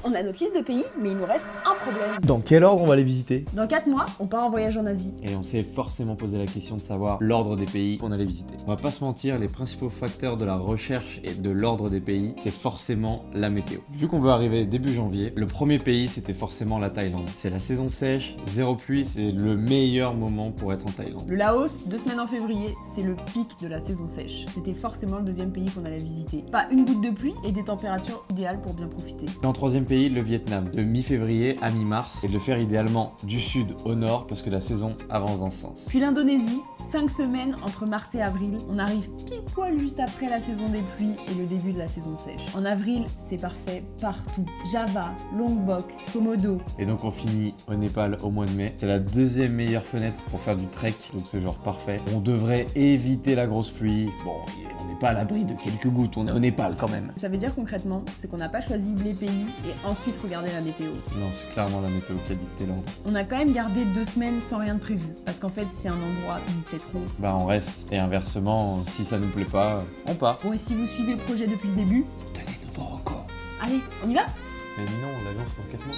On a notre liste de pays, mais il nous reste un problème. Dans quel ordre on va les visiter? Dans 4 mois, on part en voyage en Asie. Et on s'est forcément posé la question de savoir l'ordre des pays qu'on allait visiter. On va pas se mentir, les principaux facteurs de la recherche et de l'ordre des pays, c'est forcément la météo. Vu qu'on veut arriver début janvier, le premier pays c'était forcément la Thaïlande. C'est la saison sèche, zéro pluie, c'est le meilleur moment pour être en Thaïlande. Le Laos, 2 semaines en février, c'est le pic de la saison sèche. C'était forcément le deuxième pays qu'on allait visiter. Pas une goutte de pluie et des températures idéales pour bien profiter. Et en troisième pays, le Vietnam, de mi-février à mi-mars, et de le faire idéalement du sud au nord parce que la saison avance dans ce sens. Puis l'Indonésie, 5 semaines entre mars et avril. On arrive pile poil juste après la saison des pluies et le début de la saison sèche. En avril, c'est parfait partout. Java, Lombok, Komodo. Et donc on finit au Népal au mois de mai. C'est la deuxième meilleure fenêtre pour faire du trek, donc c'est genre parfait. On devrait éviter la grosse pluie. Bon, on n'est pas à l'abri de quelques gouttes, on est au Népal quand même. Ça veut dire concrètement, c'est qu'on n'a pas choisi les pays et ensuite regardé la météo. Non, c'est clairement la météo qui a dicté l'ordre. On a quand même gardé 2 semaines sans rien de prévu. Parce qu'en fait, si un endroit nous plaît trop... Bah on reste, et inversement, si ça nous plaît pas, on part. Bon, et si vous suivez le projet depuis le début, Tenez, nouveau record. allez, on y va? Mais non, l'avion c'est dans 4 mois.